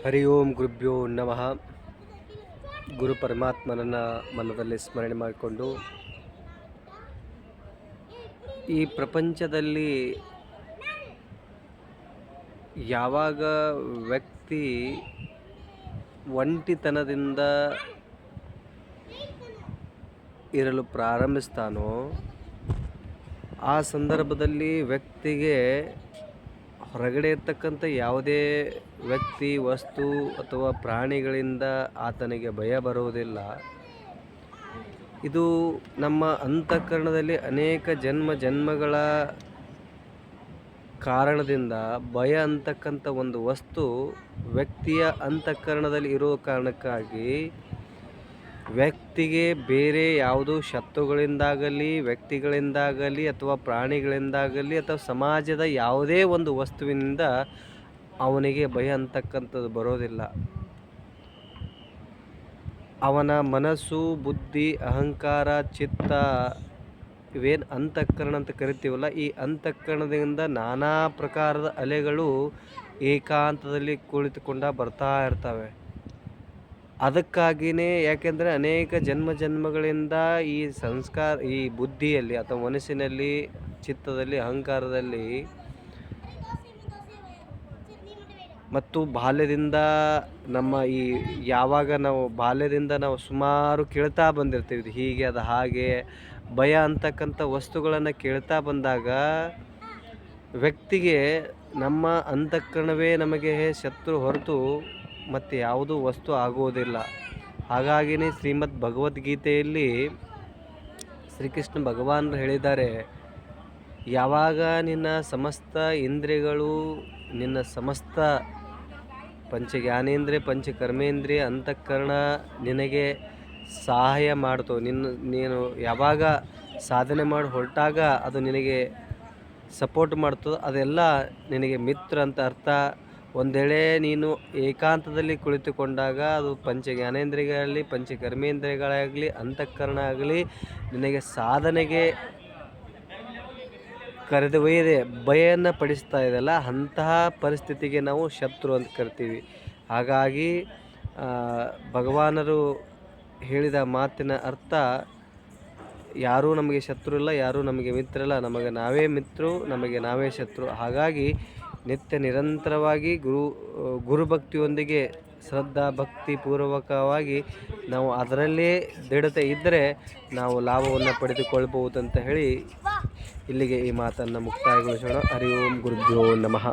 ಹರಿ ಓಂ ಗುರುಭ್ಯೋ ನಮಃ. ಗುರು ಪರಮಾತ್ಮನನ್ನು ಮನದಲ್ಲಿ ಸ್ಮರಣೆ ಮಾಡಿಕೊಂಡು ಈ ಪ್ರಪಂಚದಲ್ಲಿ ಯಾವಾಗ ವ್ಯಕ್ತಿ ಒಂಟಿತನದಿಂದ ಇರಲು ಪ್ರಾರಂಭಿಸ್ತಾನೋ ಆ ಸಂದರ್ಭದಲ್ಲಿ ವ್ಯಕ್ತಿಗೆ ಹೊರಗಡೆ ಇರ್ತಕ್ಕಂಥ ಯಾವುದೇ ವ್ಯಕ್ತಿ, ವಸ್ತು ಅಥವಾ ಪ್ರಾಣಿಗಳಿಂದ ಆತನಿಗೆ ಭಯ ಬರುವುದಿಲ್ಲ. ಇದು ನಮ್ಮ ಅಂತಃಕರಣದಲ್ಲಿ ಅನೇಕ ಜನ್ಮಗಳ ಕಾರಣದಿಂದ ಭಯ ಅಂತಕ್ಕಂಥ ಒಂದು ವಸ್ತು ವ್ಯಕ್ತಿಯ ಅಂತಃಕರಣದಲ್ಲಿ ಇರೋ ಕಾರಣಕ್ಕಾಗಿ ವ್ಯಕ್ತಿಗೆ ಬೇರೆ ಯಾವುದೋ ಶತ್ರುಗಳಿಂದಾಗಲಿ, ವ್ಯಕ್ತಿಗಳಿಂದಾಗಲಿ ಅಥವಾ ಪ್ರಾಣಿಗಳಿಂದಾಗಲಿ ಅಥವಾ ಸಮಾಜದ ಯಾವುದೇ ಒಂದು ವಸ್ತುವಿನಿಂದ ಅವನಿಗೆ ಭಯ ಅಂತಕ್ಕಂಥದ್ದು ಬರೋದಿಲ್ಲ. ಅವನ ಮನಸ್ಸು, ಬುದ್ಧಿ, ಅಹಂಕಾರ, ಚಿತ್ತ ಇವೇನು ಅಂತಃಕರಣ ಅಂತ ಕರಿತೀವಲ್ಲ, ಈ ಅಂತಃಕರಣದಿಂದ ನಾನಾ ಪ್ರಕಾರದ ಅಲೆಗಳು ಏಕಾಂತದಲ್ಲಿ ಕುಳಿತುಕೊಂಡ ಬರ್ತಾ ಇರ್ತವೆ. ಅದಕ್ಕಾಗಿಯೇ ಯಾಕೆಂದರೆ ಅನೇಕ ಜನ್ಮಗಳಿಂದ ಈ ಸಂಸ್ಕಾರ, ಈ ಬುದ್ಧಿಯಲ್ಲಿ ಅಥವಾ ಮನಸ್ಸಿನಲ್ಲಿ, ಚಿತ್ತದಲ್ಲಿ, ಅಹಂಕಾರದಲ್ಲಿ ಮತ್ತು ಬಾಲ್ಯದಿಂದ ಬಾಲ್ಯದಿಂದ ನಾವು ಸುಮಾರು ಕೇಳ್ತಾ ಬಂದಿರ್ತೀವಿ, ಹೀಗೆ ಅದು ಹಾಗೆ ಭಯ ಅಂತಕ್ಕಂಥ ವಸ್ತುಗಳನ್ನು ಕೇಳ್ತಾ ಬಂದಾಗ ವ್ಯಕ್ತಿಗೆ ನಮ್ಮ ಅಂತಃಕರಣವೇ ನಮಗೆ ಶತ್ರು ಹೊರತು ಮತ್ತು ಯಾವುದೂ ವಸ್ತು ಆಗುವುದಿಲ್ಲ. ಹಾಗಾಗಿಯೇ ಶ್ರೀಮದ್ ಭಗವದ್ಗೀತೆಯಲ್ಲಿ ಶ್ರೀಕೃಷ್ಣ ಭಗವಾನರು ಹೇಳಿದ್ದಾರೆ, ಯಾವಾಗ ನಿನ್ನ ಸಮಸ್ತ ಇಂದ್ರಿಯಗಳು, ನಿನ್ನ ಸಮಸ್ತ ಪಂಚಜ್ಞಾನೇಂದ್ರಿಯ, ಪಂಚಕರ್ಮೇಂದ್ರಿಯ, ಅಂತಃಕರಣ ನಿನಗೆ ಸಹಾಯ ಮಾಡ್ತೋ, ನೀನು ಯಾವಾಗ ಸಾಧನೆ ಮಾಡಿ ಹೊರಟಾಗ ಅದು ನಿನಗೆ ಸಪೋರ್ಟ್ ಮಾಡ್ತೋ, ಅದೆಲ್ಲ ನಿನಗೆ ಮಿತ್ರ ಅಂತ ಅರ್ಥ. ಒಂದು ವೇಳೆ ನೀನು ಏಕಾಂತದಲ್ಲಿ ಕುಳಿತುಕೊಂಡಾಗ ಅದು ಪಂಚಜ್ಞಾನೇಂದ್ರಿಯಗಳಾಗಲಿ, ಪಂಚಕರ್ಮೇಂದ್ರಿಯಗಳಾಗಲಿ, ಅಂತಃಕರಣ ಆಗಲಿ ನಿನಗೆ ಸಾಧನೆಗೆ ಕರೆದೊಯ್ಯದೆ ಭಯವನ್ನು ಪಡಿಸ್ತಾ ಇದೆಯಲ್ಲ, ಅಂತಹ ಪರಿಸ್ಥಿತಿಗೆ ನಾವು ಶತ್ರು ಅಂತ ಕರಿತೀವಿ. ಹಾಗಾಗಿ ಭಗವಾನರು ಹೇಳಿದ ಮಾತಿನ ಅರ್ಥ, ಯಾರೂ ನಮಗೆ ಶತ್ರು ಇಲ್ಲ, ಯಾರೂ ನಮಗೆ ಮಿತ್ರ ಇಲ್ಲ, ನಮಗೆ ನಾವೇ ಮಿತ್ರರು, ನಮಗೆ ನಾವೇ ಶತ್ರು. ಹಾಗಾಗಿ ನಿತ್ಯ ನಿರಂತರವಾಗಿ ಗುರುಭಕ್ತಿಯೊಂದಿಗೆ ಶ್ರದ್ಧಾ ಭಕ್ತಿ ಪೂರ್ವಕವಾಗಿ ನಾವು ಅದರಲ್ಲೇ ದೃಢತೆ ಇದ್ದರೆ ನಾವು ಲಾಭವನ್ನು ಪಡೆದುಕೊಳ್ಬಹುದು ಅಂತ ಹೇಳಿ ಇಲ್ಲಿಗೆ ಈ ಮಾತನ್ನು ಮುಕ್ತಾಯಗೊಳಿಸೋಣ. ಹರಿ ಓಂ ಗುರುಭ್ಯೋ ನಮಃ.